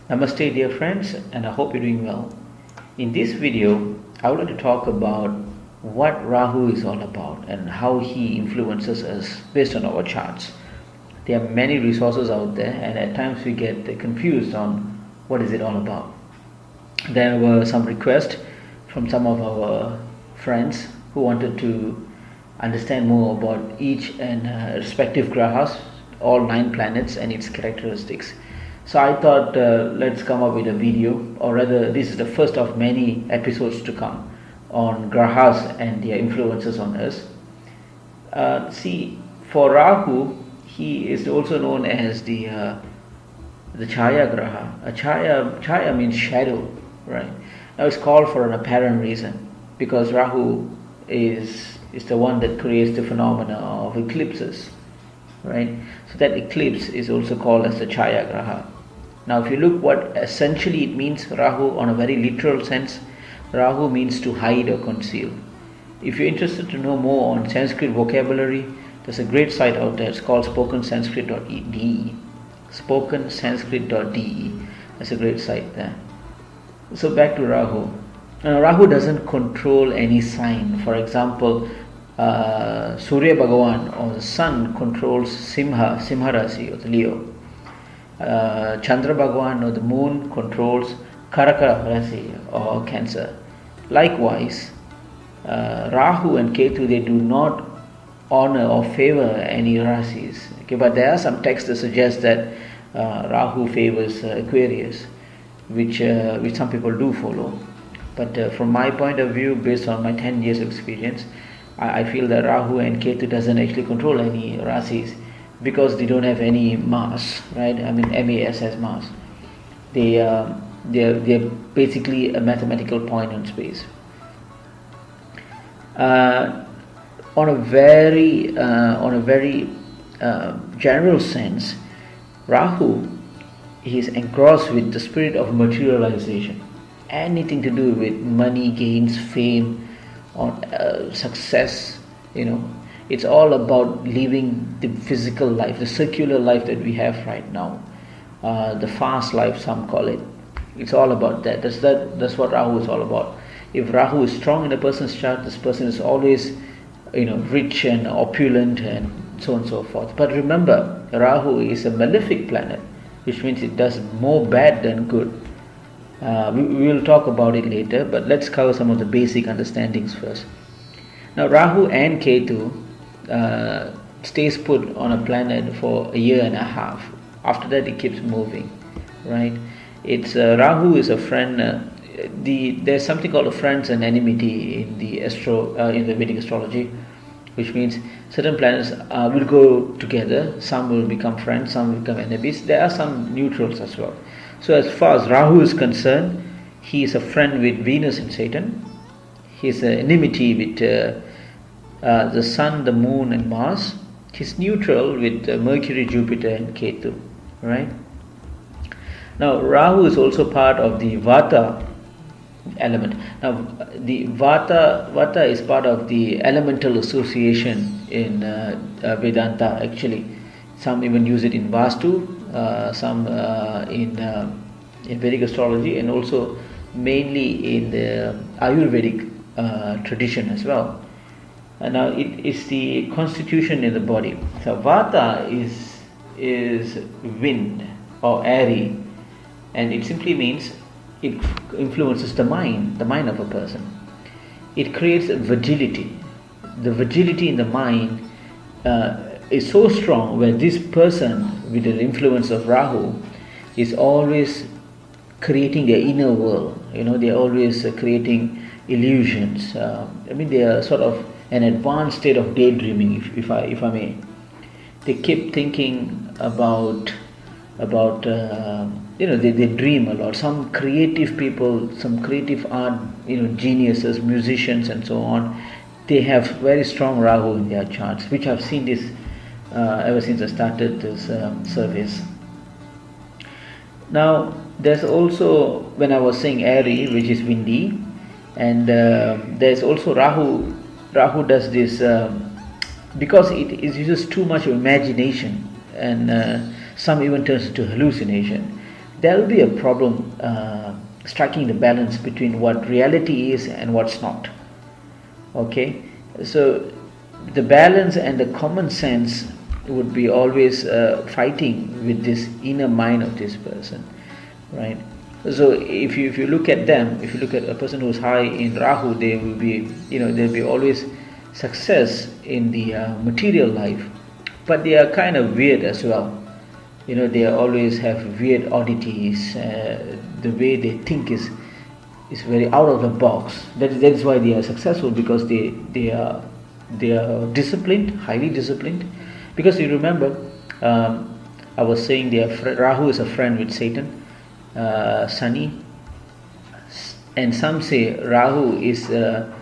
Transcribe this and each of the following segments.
Namaste dear friends, and I hope you're doing well. In this video, I would like to talk about what Rahu is all about and how he influences us based on our charts. There are many resources out there, and at times we get confused on what is it all about. There were some requests from some of our friends who wanted to understand more about each and respective grahas, all 9 planets and its characteristics. So I thought let's come up with a video, or rather this is the first of many episodes to come on grahas and their influences on us. See, for Rahu, he is also known as the Chaya Graha. Chaya means shadow, right? Now it's called for an apparent reason because Rahu is the one that creates the phenomena of eclipses, right? So that eclipse is also called as the Chaya Graha. Now if you look what essentially it means, Rahu, on a very literal sense, Rahu means to hide or conceal. If you're interested to know more on Sanskrit vocabulary, there's a great site out there. It's called spokensanskrit.de. Spokensanskrit.de. That's a great site there. So back to Rahu. Now, Rahu doesn't control any sign. For example, Surya Bhagavan or the sun controls Simha Rasi or the Leo. Chandra Bhagavan or the moon controls Karaka Rasi or Cancer. Likewise, Rahu and Ketu, they do not honor or favor any rasis. Okay, but there are some texts that suggest that Rahu favors Aquarius, which some people do follow. But from my point of view, based on my 10 years of experience, I feel that Rahu and Ketu doesn't actually control any rasis because they don't have any mass, right? I mean, MAS has mass. They're basically a mathematical point on space. On a very general sense, Rahu is engrossed with the spirit of materialization. Anything to do with money, gains, fame, or success, it's all about living the physical life, the circular life that we have right now, the fast life, some call it. It's all about that. That's what Rahu is all about. If Rahu is strong in a person's chart, this person is always rich and opulent and so on and so forth. But remember, Rahu is a malefic planet, which means it does more bad than good. We will talk about it later, but let's cover some of the basic understandings first. Now, Rahu and Ketu stays put on a planet for a year and a half. After that, it keeps moving, right? It's Rahu is a friend. There's something called a friends and enmity in the Vedic Astrology, which means certain planets will go together. Some will become friends, some will become enemies. There are some neutrals as well. So as far as Rahu is concerned, he is a friend with Venus and Saturn. He is an enmity with the Sun, the Moon, and Mars. He's neutral with Mercury, Jupiter, and Ketu. Right? Now Rahu is also part of the Vata element. Now the Vata is part of the elemental association in Vedanta. Actually, some even use it in Vastu, some in Vedic astrology, and also mainly in the Ayurvedic tradition as well. And now it is the constitution in the body. So Vata is wind or airy, and it simply means it influences the mind of a person. It creates vigility. The vigility in the mind is so strong where this person with the influence of Rahu is always creating their inner world. They're always creating illusions. They are sort of an advanced state of daydreaming, if I may. They keep thinking about they dream a lot. Some creative people, some creative art, geniuses, musicians, and so on, they have very strong Rahu in their charts, which I've seen this ever since I started this service. Now, there's also, when I was saying airy, which is windy, and there's also Rahu. Rahu does this because it uses too much imagination, and some even turns into hallucination. there will be a problem striking the balance between what reality is and what's not. Okay, so the balance and the common sense would be always fighting with this inner mind of this person, right? So if you look at them, if you look at a person who's high in Rahu, they will be, there'll be always success in the material life, but they are kind of weird as well. They always have weird oddities. The way they think is very out of the box. That's why they are successful, because they are disciplined, highly disciplined. Because you remember, I was saying Rahu is a friend with Satan, Sunny, and some say Rahu is a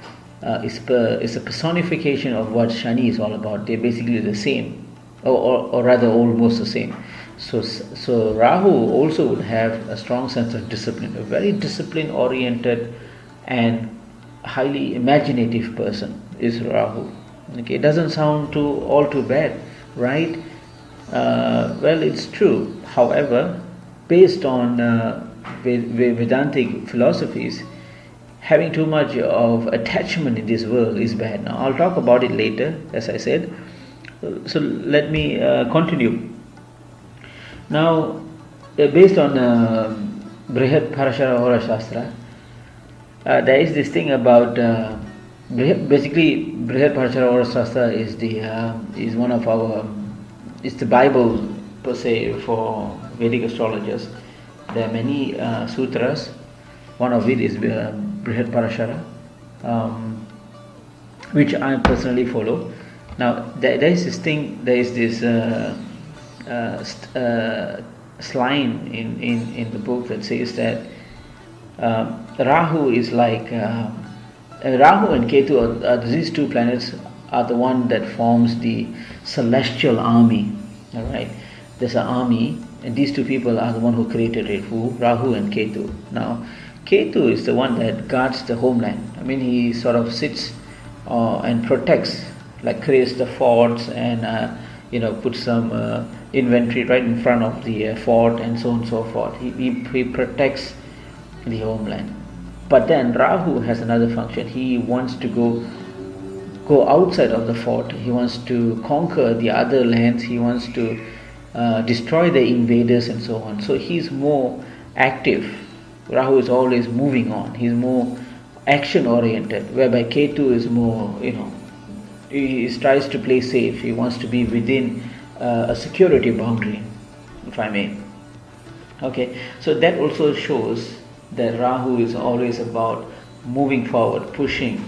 personification of what Shani is all about. They're basically the same, or rather almost the same. So Rahu also would have a strong sense of discipline, a very discipline oriented and highly imaginative person is Rahu. Okay, it doesn't sound all too bad, right? Well, it's true. However, based on Vedantic philosophies, having too much of attachment in this world is bad. Now, I'll talk about it later, as I said. So let me continue. Now, based on Brihat Parashara Hora Shastra, there is this thing about basically Brihat Parashara Hora Shastra is one of our it's the Bible per se for Vedic astrologers. There are many sutras. One of it is Brihat Parashara, which I personally follow. Now there is this thing. There is this line in the book that says that Rahu is like Rahu and Ketu. These two planets are the one that forms the celestial army. All right, there's an army, and these two people are the one who created it. Rahu and Ketu. Now, Ketu is the one that guards the homeland. I mean, he sort of sits and protects, like creates the forts and puts some inventory right in front of the fort and so on and so forth. He protects the homeland. But then Rahu has another function. He wants to go outside of the fort. He wants to conquer the other lands. He wants to destroy the invaders and so on. So he's more active. Rahu is always moving on. He's more action oriented, whereby Ketu is more, he tries to play safe. He wants to be within a security boundary, if I may. Okay, so that also shows that Rahu is always about moving forward, pushing,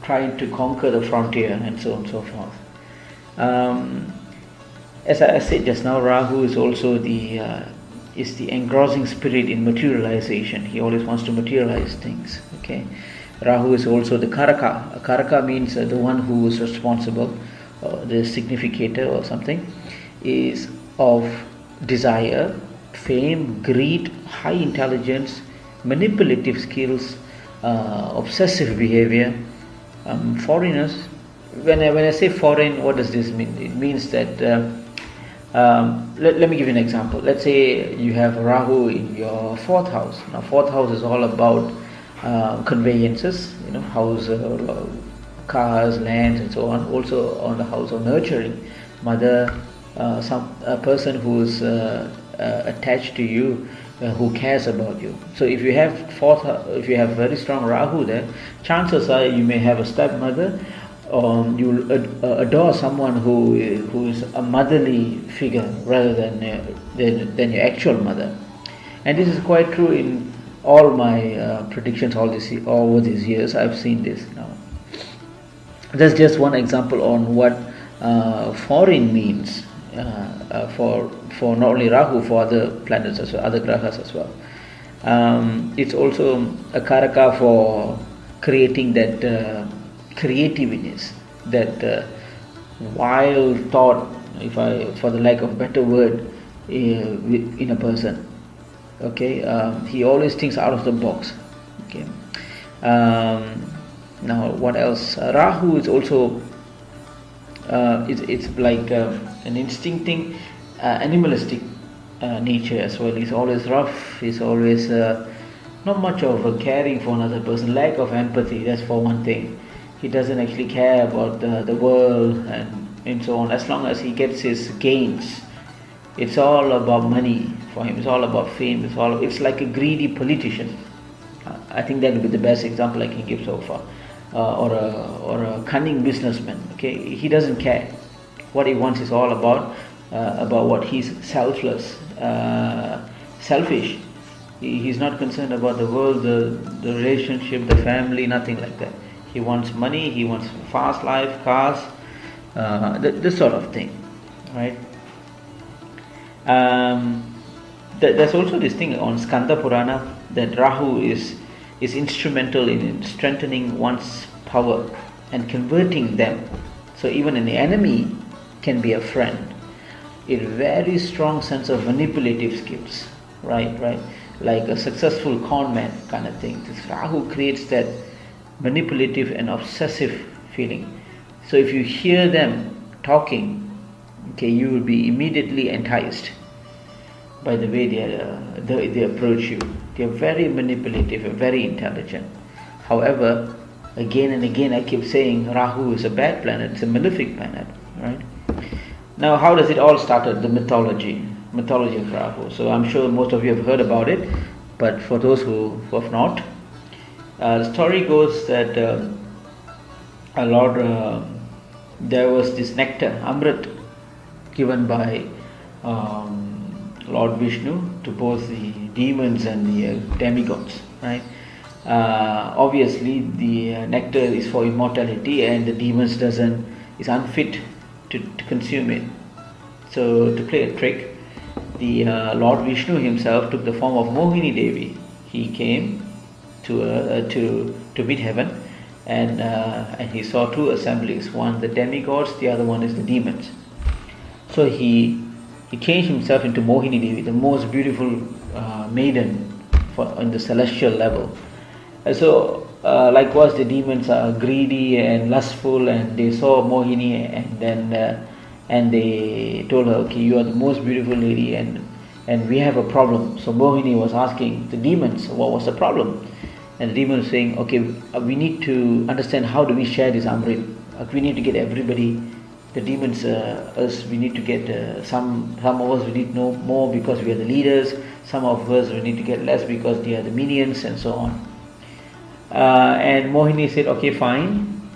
trying to conquer the frontier and so on and so forth. As I said just now, Rahu is also the engrossing spirit in materialization. He always wants to materialize things. Okay, Rahu is also the Karaka. Karaka means the one who is responsible, the significator or something, is of desire, fame, greed, high intelligence, manipulative skills, obsessive behavior, foreigners. When I say foreign, what does this mean? It means that let me give you an example. Let's say you have Rahu in your fourth house. Now, fourth house is all about conveyances, house, cars, lands, and so on. Also on the house of nurturing, mother, a person who's attached to you, who cares about you. So if you have very strong Rahu there, chances are you may have a stepmother, or you'll adore someone who is a motherly figure rather than your actual mother. And this is quite true in all my predictions over these years. I've seen this now. That's just one example on what foreign means for not only Rahu, for other planets as well, other Grahas as well. It's also a Karaka for creating that creativeness, that wild thought, for the lack of a better word, in a person. Okay, he always thinks out of the box. Okay. Now, what else? Rahu is also it's like an instincting, animalistic nature as well. He's always rough. He's always not much of a caring for another person. Lack of empathy. That's for one thing. He doesn't actually care about the world and so on. As long as he gets his gains, it's all about money for him. It's all about fame. It's like a greedy politician. I think that would be the best example I can give so far. Or a cunning businessman. Okay, he doesn't care. What he wants is all about what he's selfless, selfish. He's not concerned about the world, the relationship, the family, nothing like that. He wants money. He wants fast life, cars, this sort of thing, right? There's also this thing on Skanda Purana that Rahu is instrumental in strengthening one's power and converting them. So even an enemy can be a friend. A very strong sense of manipulative skills, right? Like a successful con man kind of thing. This Rahu creates that manipulative and obsessive feeling. So if you hear them talking, okay, you will be immediately enticed by the way they approach you. They are very manipulative and very intelligent. However, again and again I keep saying Rahu is a bad planet, it's a malefic planet, right? Now how does it all started? The mythology of Rahu. So I'm sure most of you have heard about it, but for those who have not, the story goes that there was this nectar, Amrit, given by Lord Vishnu to both the demons and the demigods, right? Obviously the nectar is for immortality and the demons is unfit to consume it. So to play a trick, the Lord Vishnu himself took the form of Mohini Devi. He came to mid-heaven and he saw two assemblies, one the demigods, the other one is the demons. So he changed himself into Mohini Devi, the most beautiful maiden on the celestial level. So likewise the demons are greedy and lustful, and they saw Mohini and they told her, okay, you are the most beautiful lady and we have a problem. So Mohini was asking the demons what was the problem, and the demons were saying, okay, we need to understand how do we share this Amrit. We need to get everybody, the demons, us, we need to get some of us we need to know more because we are the leaders, some of us we need to get less because they are the minions, and so on. And Mohini said, okay, fine,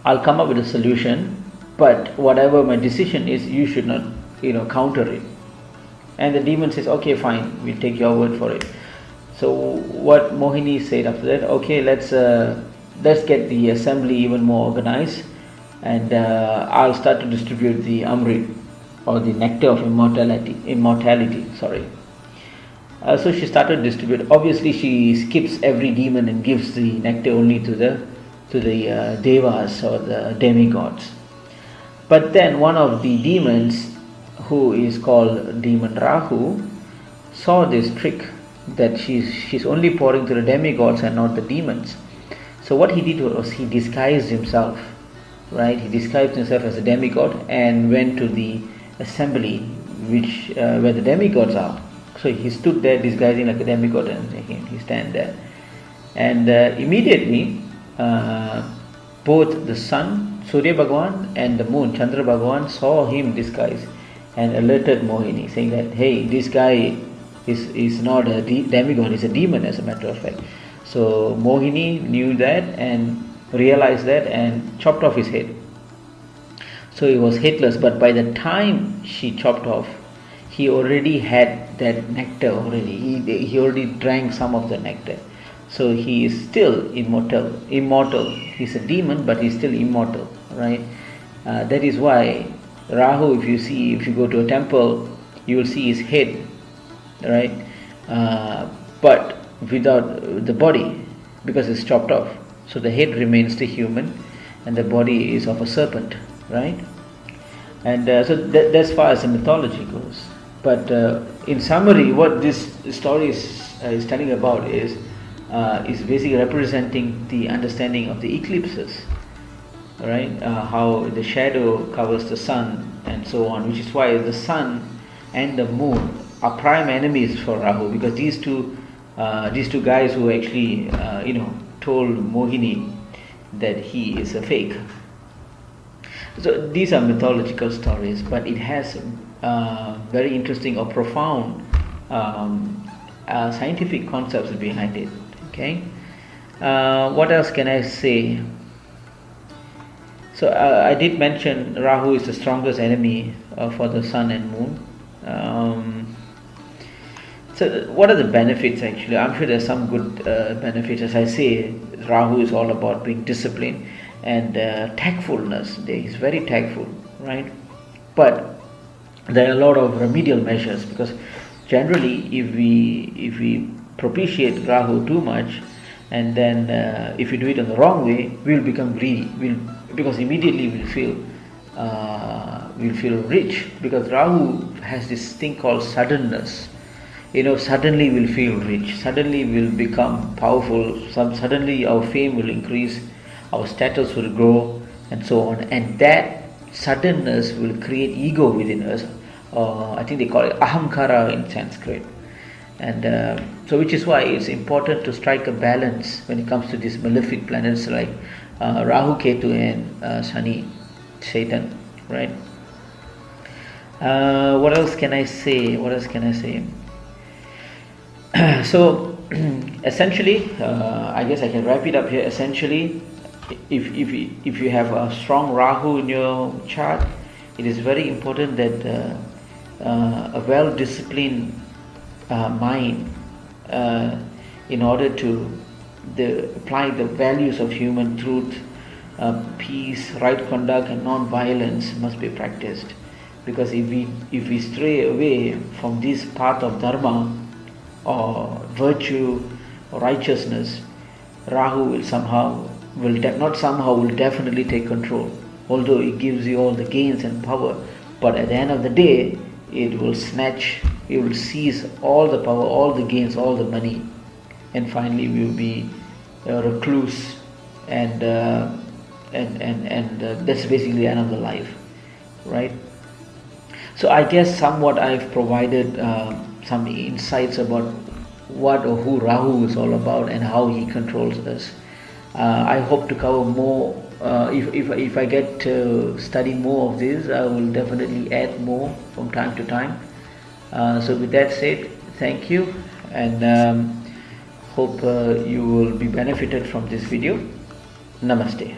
I'll come up with a solution, but whatever my decision is, you should not counter it. And the demon says, okay, fine, we'll take your word for it. So what Mohini said after that, okay, let's get the assembly even more organized, and I'll start to distribute the Amrit, or the nectar of immortality. So she started to distribute. Obviously she skips every demon and gives the nectar only to the devas or the demigods. But then one of the demons, who is called demon Rahu, saw this trick that she's only pouring to the demigods and not the demons. So what he did was he disguised himself, right? He disguised himself as a demigod and went to the assembly where the demigods are. So he stood there disguising like a demigod, and he stand there. And immediately both the sun, Surya Bhagavan, and the moon, Chandra Bhagavan, saw him disguised and alerted Mohini, saying that, hey, this guy is not a demigod, he's a demon, as a matter of fact. So Mohini knew that and realized that and chopped off his head. So he was headless, but by the time she chopped off, he already had that nectar already. He already drank some of the nectar. So he is still immortal. He's a demon, but he's still immortal, right? That is why Rahu, if you go to a temple, you will see his head, right? But without the body, because it's chopped off. So the head remains the human, and the body is of a serpent, right? And so that's far as the mythology goes. But in summary, what this story is telling about is basically representing the understanding of the eclipses, right? How the shadow covers the sun and so on, which is why the sun and the moon are prime enemies for Rahu, because these two guys who actually told Mohini that he is a fake. So these are mythological stories, but it has very interesting or profound scientific concepts behind it. Okay, what else can I say? So I did mention Rahu is the strongest enemy for the sun and moon. So what are the benefits actually? I'm sure there's some good benefits. As I say, Rahu is all about being disciplined and tactfulness. He's very tactful, right? But there are a lot of remedial measures, because generally if we propitiate Rahu too much, and then if we do it in the wrong way, we'll become greedy. Because immediately we'll feel rich, because Rahu has this thing called suddenness. Suddenly we'll feel rich, suddenly we'll become powerful, suddenly our fame will increase, our status will grow, and so on. And that suddenness will create ego within us. I think they call it ahamkara in Sanskrit. And so which is why it's important to strike a balance when it comes to these malefic planets like Rahu, Ketu and Shani, Satan, right? What else can I say? So essentially, I guess I can wrap it up here. Essentially, if you have a strong Rahu in your chart, it is very important that a well-disciplined mind, in order to apply the values of human truth, peace, right conduct, and non-violence must be practiced. Because if we stray away from this path of dharma or virtue or righteousness, Rahu will definitely take control. Although it gives you all the gains and power, but at the end of the day, it will seize all the power, all the gains, all the money, and finally we will be a recluse, and that's basically the end of the life, right? So I guess somewhat I've provided some insights about what or who Rahu is all about and how he controls us. I hope to cover more. If I get to study more of this, I will definitely add more from time to time. So with that said, thank you, and hope you will be benefited from this video. Namaste.